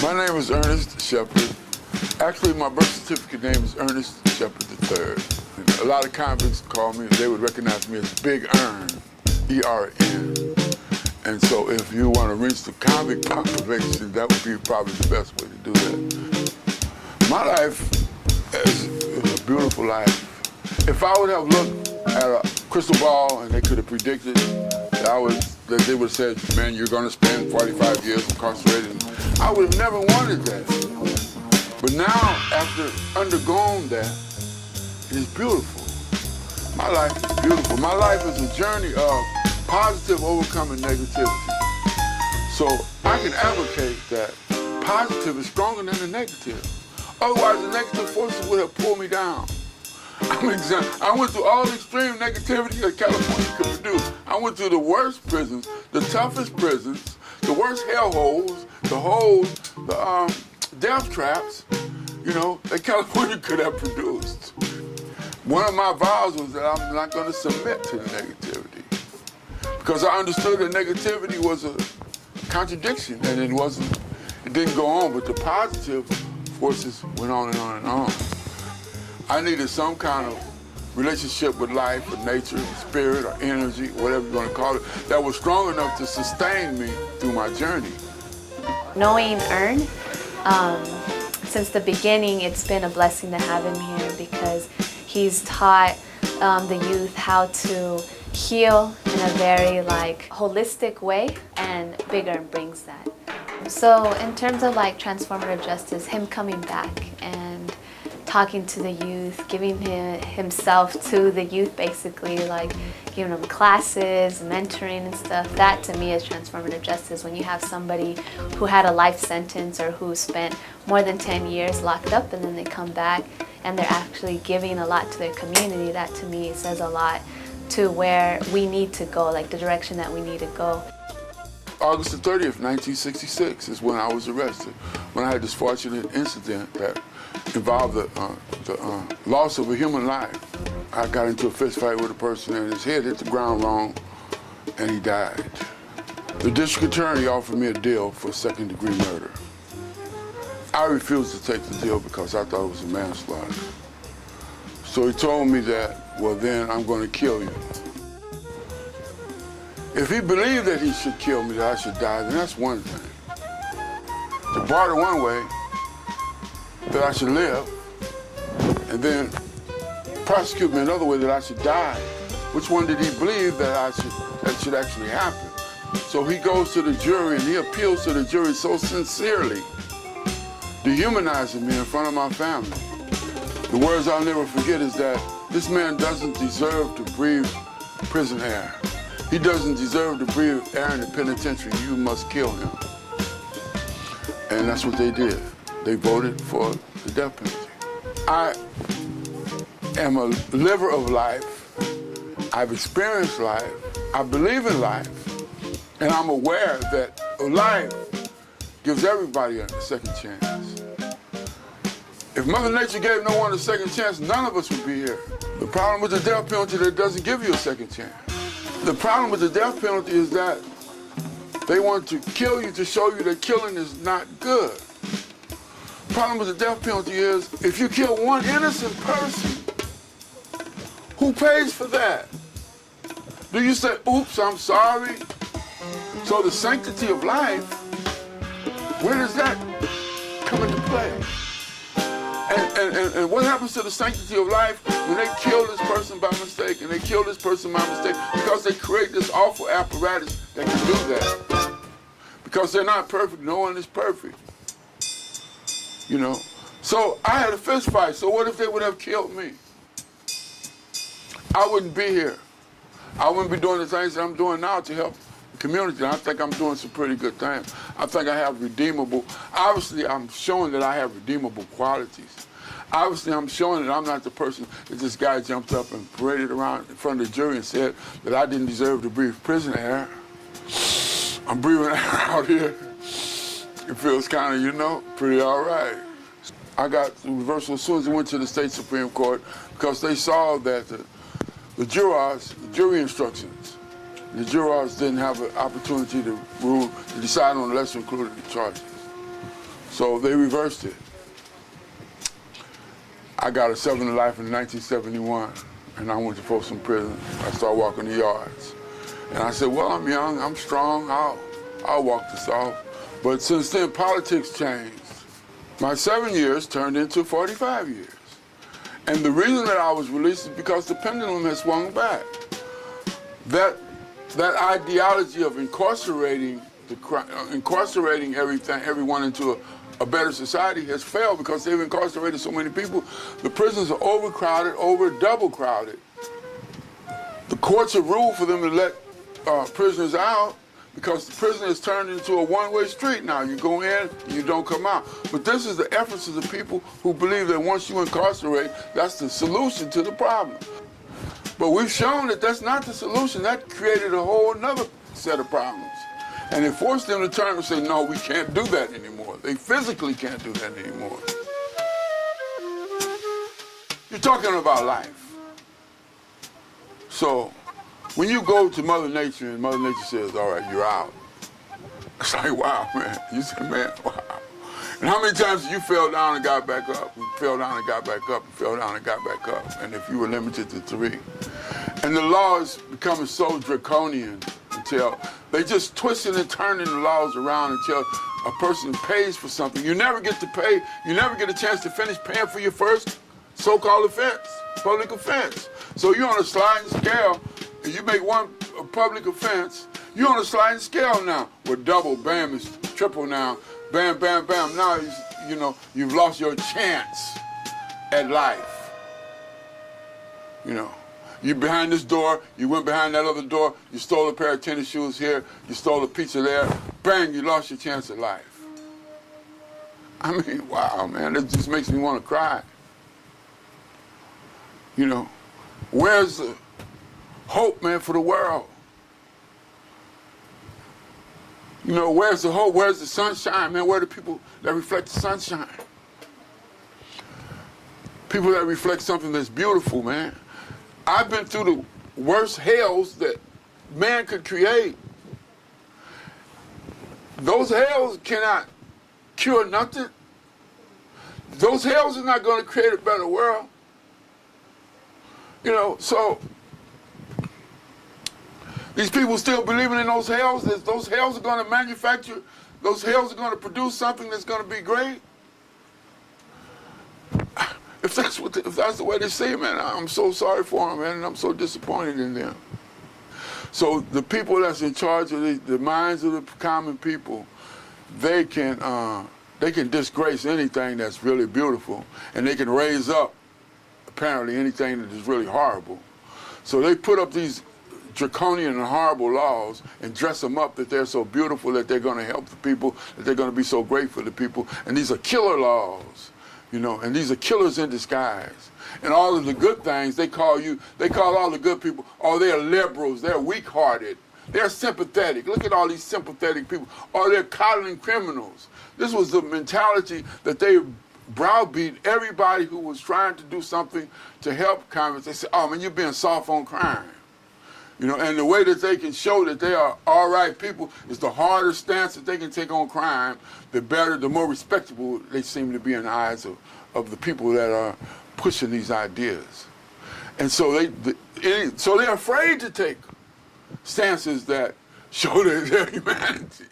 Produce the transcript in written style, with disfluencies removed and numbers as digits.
My name is Ernest Sheppard. Actually, my birth certificate name is Ernest Sheppard III. A lot of convicts call me, they would recognize me as Big Ern, E-R-N. And so if you want to reach the convict population, that would be probably the best way to do that. My life is a beautiful life. If I would have looked at a crystal ball and they could have predicted that they would have said, man, you're going to spend 45 years incarcerated, I would have never wanted that. But now, after undergoing that, it's beautiful. My life is beautiful. My life is a journey of positive overcoming negativity. So I can advocate that positive is stronger than the negative. Otherwise, the negative forces would have pulled me down. I went through all the extreme negativity that California could produce. I went through the worst prisons, the toughest prisons, the worst hellholes, the holes, the death traps, you know, that California could have produced. One of my vows was that I'm not going to submit to the negativity, because I understood that negativity was a contradiction, and it didn't go on, but the positive forces went on and on and on. I needed some kind of relationship with life, or nature, spirit, or energy, whatever you want to call it, that was strong enough to sustain me through my journey. Knowing Ern, since the beginning, it's been a blessing to have him here, because he's taught the youth how to heal in a very holistic way, and Big Ern brings that. So in terms of transformative justice, him coming back and talking to the youth, giving himself to the youth, basically, giving them classes, mentoring and stuff, that to me is transformative justice. When you have somebody who had a life sentence or who spent more than 10 years locked up, and then they come back and they're actually giving a lot to their community, that to me says a lot to where we need to go, the direction that we need to go. August the 30th, 1966 is when I was arrested, when I had this fortunate incident that involved the loss of a human life. I got into a fist fight with a person and his head hit the ground wrong and he died. The district attorney offered me a deal for second-degree murder. I refused to take the deal because I thought it was a manslaughter. So he told me that, well, then I'm going to kill you. If he believed that he should kill me, that I should die, then that's one thing. To barter one way, that I should live, and then prosecute me another way, that I should die. Which one did he believe that should actually happen? So he goes to the jury and he appeals to the jury so sincerely, dehumanizing me in front of my family. The words I'll never forget is that this man doesn't deserve to breathe prison air. He doesn't deserve to breathe air in the penitentiary. You must kill him. And that's what they did. They voted for the death penalty. I am a liver of life. I've experienced life. I believe in life. And I'm aware that life gives everybody a second chance. If Mother Nature gave no one a second chance, none of us would be here. The problem with the death penalty is that it doesn't give you a second chance. The problem with the death penalty is that they want to kill you to show you that killing is not good. The problem with the death penalty is if you kill one innocent person, who pays for that? Do you say, oops, I'm sorry? So the sanctity of life, where does that come into play? And what happens to the sanctity of life when they kill this person by mistake, and they kill this person by mistake because they create this awful apparatus that can do that? Because they're not perfect. No one is perfect. You know? So I had a fist fight. So what if they would have killed me? I wouldn't be here. I wouldn't be doing the things that I'm doing now to help the community. And I think I'm doing some pretty good things. I think I have redeemable, obviously I'm showing that I have redeemable qualities. Obviously I'm showing that I'm not the person that this guy jumped up and paraded around in front of the jury and said that I didn't deserve to breathe prison air. I'm breathing air out here. It feels kind of, you know, pretty all right. I got the reversal as soon as I went to the state Supreme Court because they saw that the jury instructions, the jurors didn't have an opportunity to decide on the lesser included charges. So they reversed it. I got a 7 to life in 1971, and I went to Folsom Prison. I started walking the yards. And I said, well, I'm young, I'm strong, I'll walk this off. But since then, politics changed. My 7 years turned into 45 years. And the reason that I was released is because the pendulum has swung back. That ideology of incarcerating everyone into a better society has failed because they've incarcerated so many people. The prisons are overcrowded, double crowded. The courts have ruled for them to let prisoners out because the prison has turned into a one-way street now. You go in, you don't come out. But this is the efforts of the people who believe that once you incarcerate, that's the solution to the problem. But we've shown that that's not the solution. That created a whole another set of problems. And it forced them to turn and say, no, we can't do that anymore. They physically can't do that anymore. You're talking about life. So when you go to Mother Nature and Mother Nature says, all right, you're out. It's like, wow, man. You said, man, wow. And how many times you fell down and got back up? You fell down and got back up, and fell down and got back up. And if you were limited to 3. And the law is becoming so draconian until they just twisting and turning the laws around until a person pays for something. You never get to pay, you never get a chance to finish paying for your first so-called offense, public offense. So you're on a sliding scale, and you make one public offense, you're on a sliding scale now. With double, bam, it's triple now. Bam, bam, bam. Now, you've lost your chance at life. You behind this door, you went behind that other door, you stole a pair of tennis shoes here, you stole a pizza there, bang, you lost your chance at life. I mean, wow, man, it just makes me want to cry. Where's the hope, man, for the world? Where's the hope? Where's the sunshine, man? Where are the people that reflect the sunshine? People that reflect something that's beautiful, man. I've been through the worst hells that man could create. Those hells cannot cure nothing. Those hells are not going to create a better world. So these people still believing in those hells, that those hells are going to manufacture, those hells are going to produce something that's going to be great. If that's the way they see it, man, I'm so sorry for them, man, and I'm so disappointed in them. So the people that's in charge of the minds of the common people, they can disgrace anything that's really beautiful, and they can raise up, apparently, anything that is really horrible. So they put up these draconian and horrible laws and dress them up that they're so beautiful that they're going to help the people, that they're going to be so great for the people. And these are killer laws, and these are killers in disguise. And all of the good things, they call all the good people, oh, they're liberals, they're weak-hearted, they're sympathetic. Look at all these sympathetic people. Oh, they're coddling criminals. This was the mentality that they browbeat everybody who was trying to do something to help convicts. They said, oh, man, you're being soft on crime. And the way that they can show that they are all right people is the harder stance that they can take on crime, the better, the more respectable they seem to be in the eyes of the people that are pushing these ideas. And so they're afraid to take stances that show their humanity.